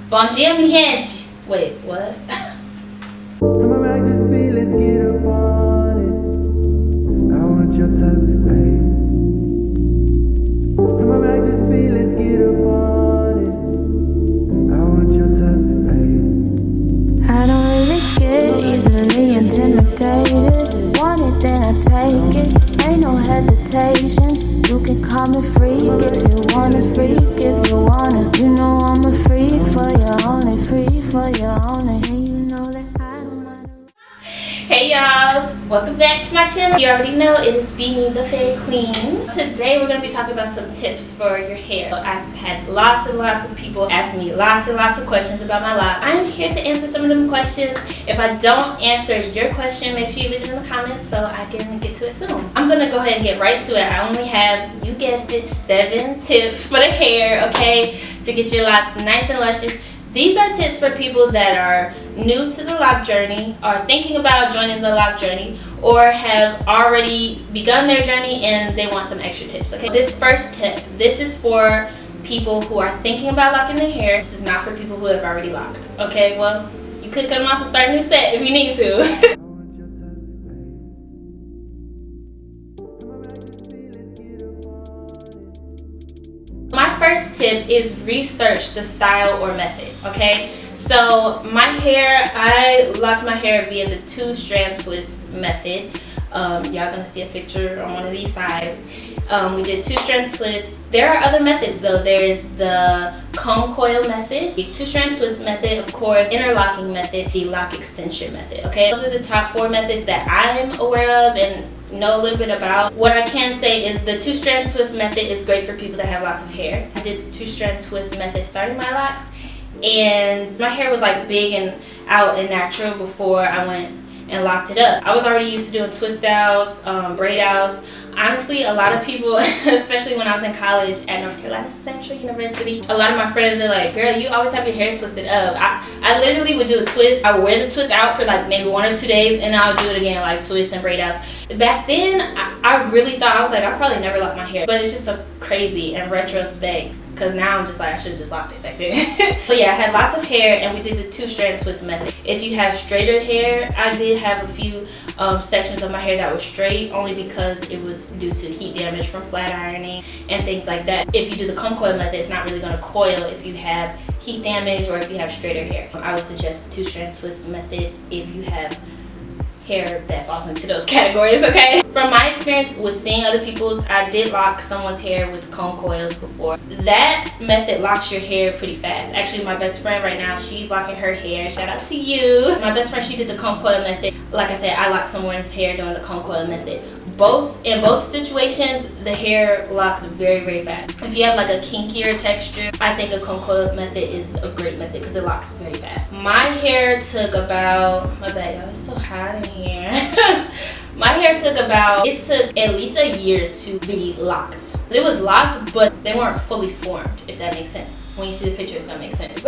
Bom dia, mi gente. Wait, what? I don't really get easily intimidated. Want it, then I take it. Ain't no hesitation. You can call me freak if you wanna freak, if you wanna. You know I'm a freak for you only, freak for you only. And you know that I don't mind. Hey y'all, welcome back to my channel. You already know it is Bimi, the Fairy Queen. Today we're going to be talking about some tips for your hair. I've had lots and lots of people ask me lots and lots of questions about my lock. I'm here to answer some of them questions. If I don't answer your question, make sure you leave it in the comments so I can get to it soon. I'm going to go ahead and get right to it. I only have, you guessed it, 7 tips for the hair, okay, to get your locks nice and luscious. These are tips for people that are new to the lock journey, are thinking about joining the lock journey, or have already begun their journey and they want some extra tips, okay? This first tip, this is for people who are thinking about locking their hair. This is not for people who have already locked, okay? Well, you could cut them off and start a new set if you need to. My first tip is research the style or method, okay? So my hair, I locked my hair via the 2-strand twist method. Y'all gonna see a picture on one of these sides. We did 2-strand twists. There are other methods though. There's the comb coil method, the 2-strand twist method, of course, interlocking method, the lock extension method, okay? Those are the top 4 methods that I'm aware of and know a little bit about. What I can say is the 2-strand twist method is great for people that have lots of hair. I did the 2-strand twist method starting my locks, and my hair was like big and out and natural before I went and locked it up. I was already used to doing twist outs, braid outs. Honestly, a lot of people, especially when I was in college at North Carolina Central University, a lot of my friends are like, girl, you always have your hair twisted up. I literally would do a twist. I would wear the twist out for like maybe 1 or 2 days, and I would do it again, like twist and braid outs. Back then, I really thought, I was like, I'll probably never lock my hair. But it's just so crazy in retrospect, because now I'm just like, I should have just locked it back then. But yeah, I had lots of hair, and we did the 2-strand twist method. If you have straighter hair, I did have a few sections of my hair that were straight, only because it was due to heat damage from flat ironing and things like that. If you do the comb coil method, it's not really going to coil if you have heat damage or if you have straighter hair. I would suggest the 2-strand twist method if you have hair that falls into those categories, okay? From my experience with seeing other people's, I did lock someone's hair with comb coils before. That method locks your hair pretty fast. Actually, my best friend right now, she's locking her hair. Shout out to you. My best friend, she did the comb coil method. Like I said, I locked someone's hair doing the comb coil method. In both situations, the hair locks very, very fast. If you have like a kinkier texture, I think a comb coil method is a great method because it locks very fast. My hair took about, my bad y'all, it's so hot in here. My hair took about, it took at least a year to be locked. It was locked, but they weren't fully formed, if that makes sense. When you see the picture, it's gonna make sense.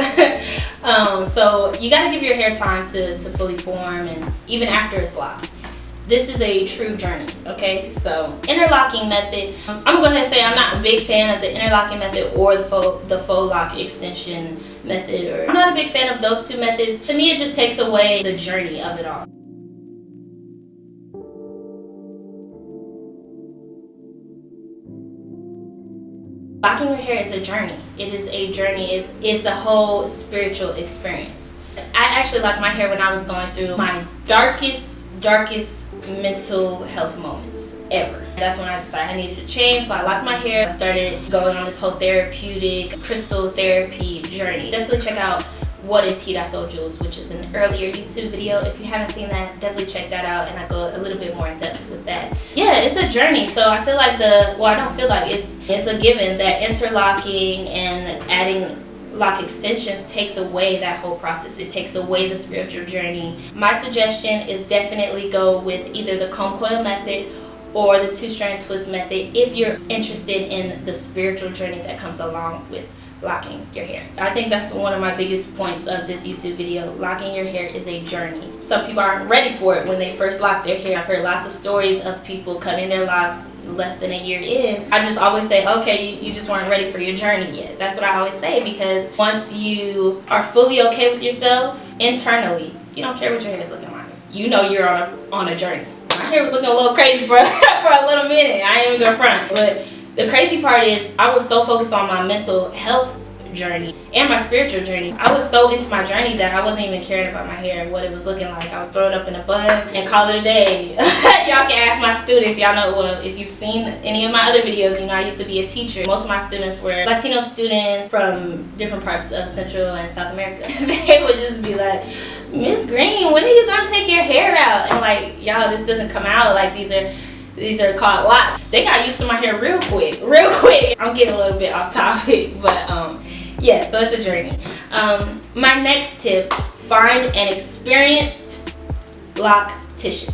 So you gotta give your hair time to fully form, and even after it's locked. This is a true journey, okay? So, interlocking method. I'm gonna go ahead and say I'm not a big fan of the interlocking method or the faux lock extension method. I'm not a big fan of those 2 methods. To me, it just takes away the journey of it all. Locking your hair is a journey. It is a journey. It's a whole spiritual experience. I actually locked my hair when I was going through my darkest mental health moments ever. That's when I decided I needed to change, so I locked my hair. I started going on this whole therapeutic crystal therapy journey. Definitely check out What is Girasoul Juice, which is an earlier YouTube video. If you haven't seen that, definitely check that out, and I go a little bit more in depth with that. Yeah, it's a journey, so I feel like I don't feel like it's a given that interlocking and adding lock extensions takes away that whole process. It takes away the spiritual journey. My suggestion is definitely go with either the comb coil method or the 2-strand twist method if you're interested in the spiritual journey that comes along with locking your hair. I think that's one of my biggest points of this YouTube video. Locking your hair is a journey. Some people aren't ready for it when they first lock their hair. I've heard lots of stories of people cutting their locks less than a year in. I just always say, okay, you just weren't ready for your journey yet. That's what I always say, because once you are fully okay with yourself internally, you don't care what your hair is looking like. You know you're on a journey. My hair was looking a little crazy for a little minute. I ain't even gonna front. But the crazy part is I was so focused on my mental health journey and my spiritual journey. I was so into my journey that I wasn't even caring about my hair and what it was looking like. I would throw it up in a bun and call it a day. Y'all can ask my students. Y'all know, well, if you've seen any of my other videos, you know I used to be a teacher. Most of my students were Latino students from different parts of Central and South America. They would just be like, Miss Green, when are you gonna take your hair out? And I'm like, y'all, this doesn't come out. Like, these are called locks. They got used to my hair real quick. I'm getting a little bit off topic, but yeah, so it's a journey. My next tip, find an experienced loctician.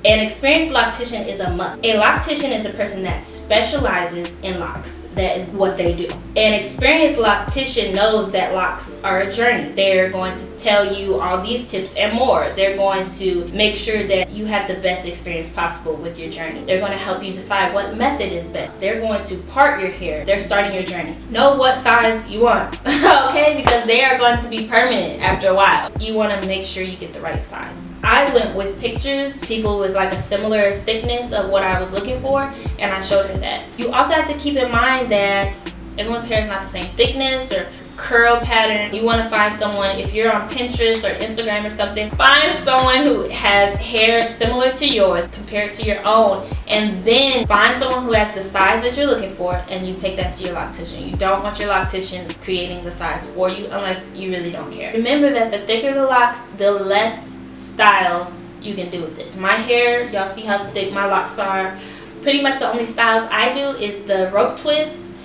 An experienced loctician is a must. A loctician is a person that specializes in locks. That is what they do. An experienced loctician knows that locks are a journey. They're going to tell you all these tips and more. They're going to make sure that you have the best experience possible with your journey. They're going to help you decide what method is best. They're going to part your hair. They're starting your journey. Know what size you want, okay? Because they are going to be permanent after a while. You want to make sure you get the right size. I went with pictures, people with like a similar thickness of what I was looking for, and I showed her that. You also have to keep in mind that everyone's hair is not the same thickness or curl pattern. You want to find someone, if you're on Pinterest or Instagram or something, find someone who has hair similar to yours compared to your own, and then find someone who has the size that you're looking for, and you take that to your loctician. You don't want your loctician creating the size for you unless you really don't care. Remember that the thicker the locks, the less styles you can do with it. My hair, y'all see how thick my locks are. Pretty much the only styles I do is the rope twist,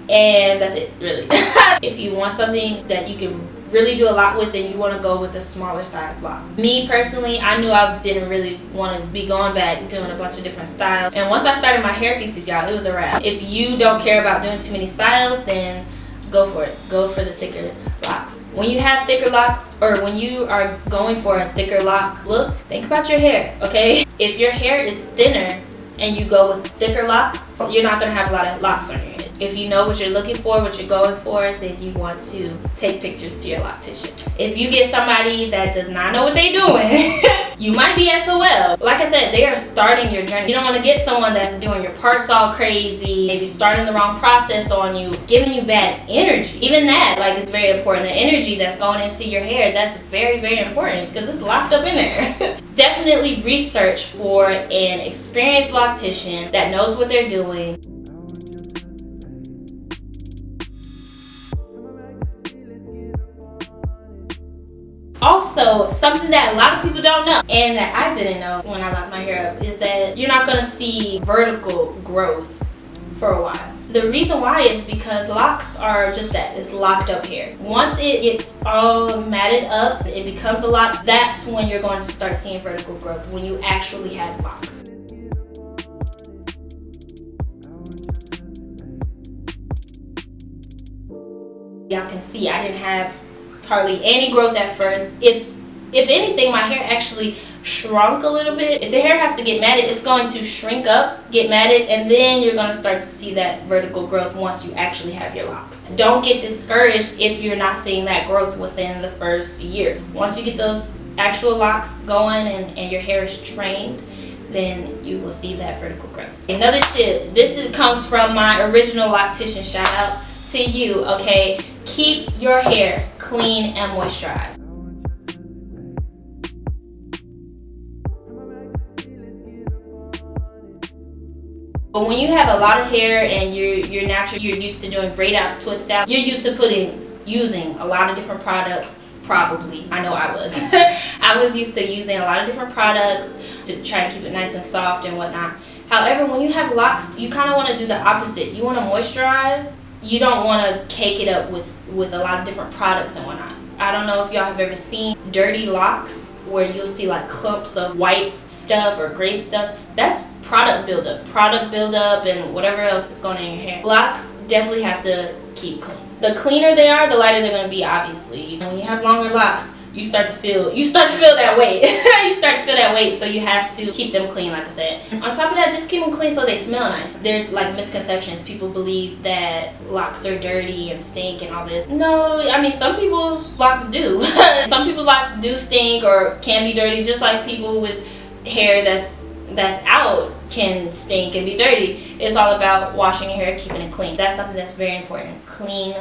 and that's it, really. If you want something that you can really do a lot with, then you want to go with a smaller size lock. Me personally, I knew I didn't really want to be going back doing a bunch of different styles, and once I started my hair pieces, y'all, it was a wrap. If you don't care about doing too many styles, then go for it. Go for the thicker locks. When you have thicker locks, or when you are going for a thicker lock look, think about your hair, okay? If your hair is thinner and you go with thicker locks, you're not going to have a lot of locks on your head. If you know what you're looking for, what you're going for, then you want to take pictures to your loctician. If you get somebody that does not know what they're doing, you might be SOL. Like I said, they are starting your journey. You don't want to get someone that's doing your parts all crazy, maybe starting the wrong process on you, giving you bad energy. Even that, like, is very important. The energy that's going into your hair, that's very, very important because it's locked up in there. Definitely research for an experienced loctician that knows what they're doing. Also, something that a lot of people don't know, and that I didn't know when I locked my hair up, is that you're not going to see vertical growth for a while. The reason why is because locks are just that, it's locked up hair. Once it gets all matted up, it becomes a lock, that's when you're going to start seeing vertical growth, when you actually have locks. Y'all can see I didn't have hardly any growth at first. If anything, my hair actually shrunk a little bit. If the hair has to get matted, it's going to shrink up, get matted, and then you're going to start to see that vertical growth once you actually have your locks. Don't get discouraged if you're not seeing that growth within the first year. Once you get those actual locks going and your hair is trained, then you will see that vertical growth. Another tip, comes from my original loctician, shout out to you, okay? Keep your hair clean and moisturized. But when you have a lot of hair and you're used to doing braid outs, twist outs, you're used to using a lot of different products, probably. I know I was. I was used to using a lot of different products to try and keep it nice and soft and whatnot. However, when you have locks, you kind of want to do the opposite. You want to moisturize. You don't want to cake it up with a lot of different products and whatnot. I don't know if y'all have ever seen dirty locks where you'll see like clumps of white stuff or gray stuff. That's product buildup and whatever else is going on in your hair. Locks definitely have to keep clean. The cleaner they are, the lighter they're going to be, obviously. And when you have longer locks, you start to feel that weight. You start to feel that weight, so you have to keep them clean, like I said. On top of that, just keep them clean so they smell nice. There's like misconceptions. People believe that locks are dirty and stink and all this. No, I mean, some people's locks do. Some people's locks do stink or can be dirty, just like people with hair that's out can stink and be dirty. It's all about washing your hair, keeping it clean. That's something that's very important. Clean,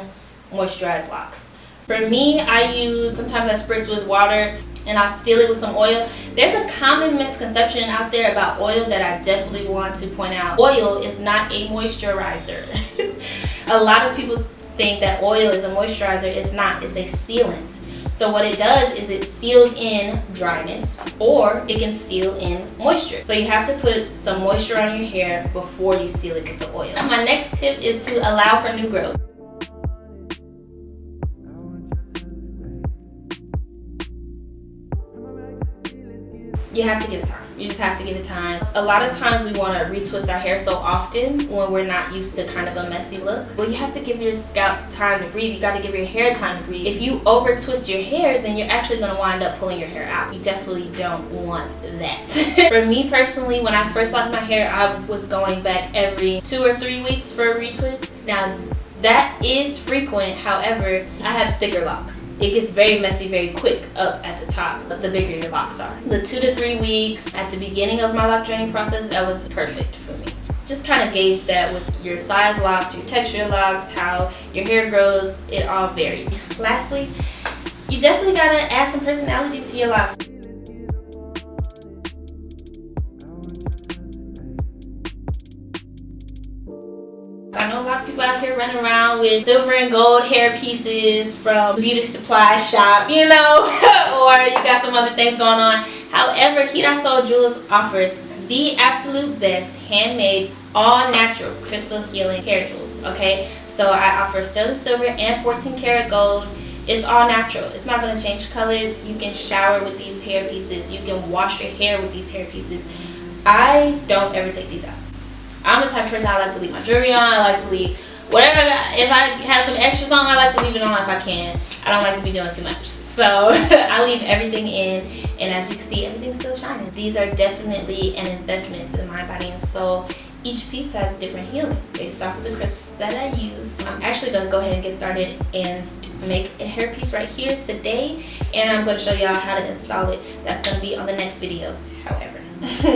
moisturized locks. For me, sometimes I spritz with water and I seal it with some oil. There's a common misconception out there about oil that I definitely want to point out. Oil is not a moisturizer. A lot of people think that oil is a moisturizer. It's not. It's a sealant. So what it does is it seals in dryness, or it can seal in moisture. So you have to put some moisture on your hair before you seal it with the oil. My next tip is to allow for new growth. You have to give it time. You just have to give it time. A lot of times we want to retwist our hair so often when we're not used to kind of a messy look. Well, you have to give your scalp time to breathe. You got to give your hair time to breathe. If you over twist your hair, then you're actually going to wind up pulling your hair out. You definitely don't want that. For me personally, when I first locked my hair, I was going back every 2 or 3 weeks for a retwist. Now, that is frequent. However, I have thicker locks. It gets very messy very quick up at the top, but the bigger your locks are. The 2 to 3 weeks at the beginning of my lock journey process, that was perfect for me. Just kind of gauge that with your size locks, your texture locks, how your hair grows. It all varies. Lastly, you definitely gotta add some personality to your locks. I know a lot of people out here running around with silver and gold hair pieces from the beauty supply shop, you know, or you got some other things going on. However, Girasoul Jewels offers the absolute best handmade, all natural crystal healing hair jewels. Okay, so I offer sterling silver and 14 karat gold. It's all natural. It's not going to change colors. You can shower with these hair pieces. You can wash your hair with these hair pieces. I don't ever take these out. I'm the type of person, I like to leave my jewelry on. I like to leave whatever. If I have some extras on, I like to leave it on if I can. I don't like to be doing too much. So I leave everything in, and as you can see, everything's still shining. These are definitely an investment for the mind, body, and soul. Each piece has different healing based off of the crystals that I use. I'm actually going to go ahead and get started and make a hair piece right here today, and I'm going to show y'all how to install it. That's going to be on the next video, however.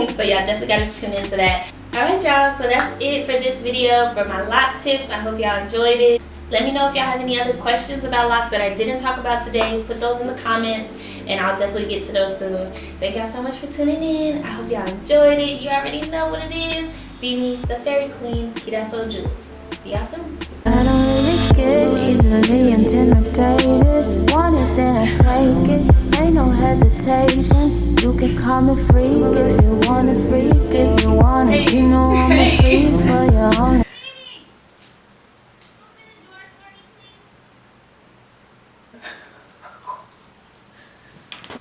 So y'all definitely got to tune into that. Alright y'all, so that's it for this video for my lock tips. I hope y'all enjoyed it. Let me know if y'all have any other questions about locks that I didn't talk about today. Put those in the comments and I'll definitely get to those soon. Thank y'all so much for tuning in. I hope y'all enjoyed it. You already know what it is. Bimi, the fairy queen, Girasoul Jewels. See y'all soon. I don't really get easily intimidated. Want it, then I take it. Ain't no hesitation. You can call me freak if you want a freak. If you want it, you know I'm a freak for your own.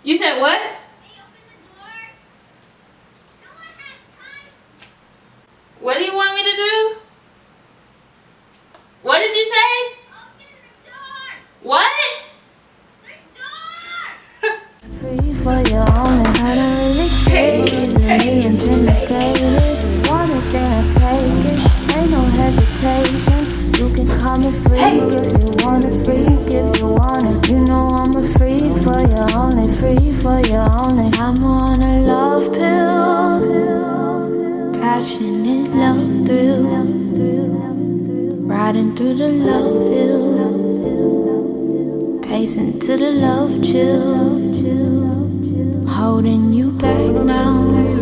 You said what? What do you want me to do? What did you say? Open the door. What? The door. Free for your own. I don't really get easily intimidated. Want it, then I take it. Ain't no hesitation. You can call me freak if you want a freak. If you want it, you know I'm a freak for your only. Free for your only. I'm on a love pill. Passionate love thrill. Riding through the love hills. Pacing to the love chill. Holding you back now.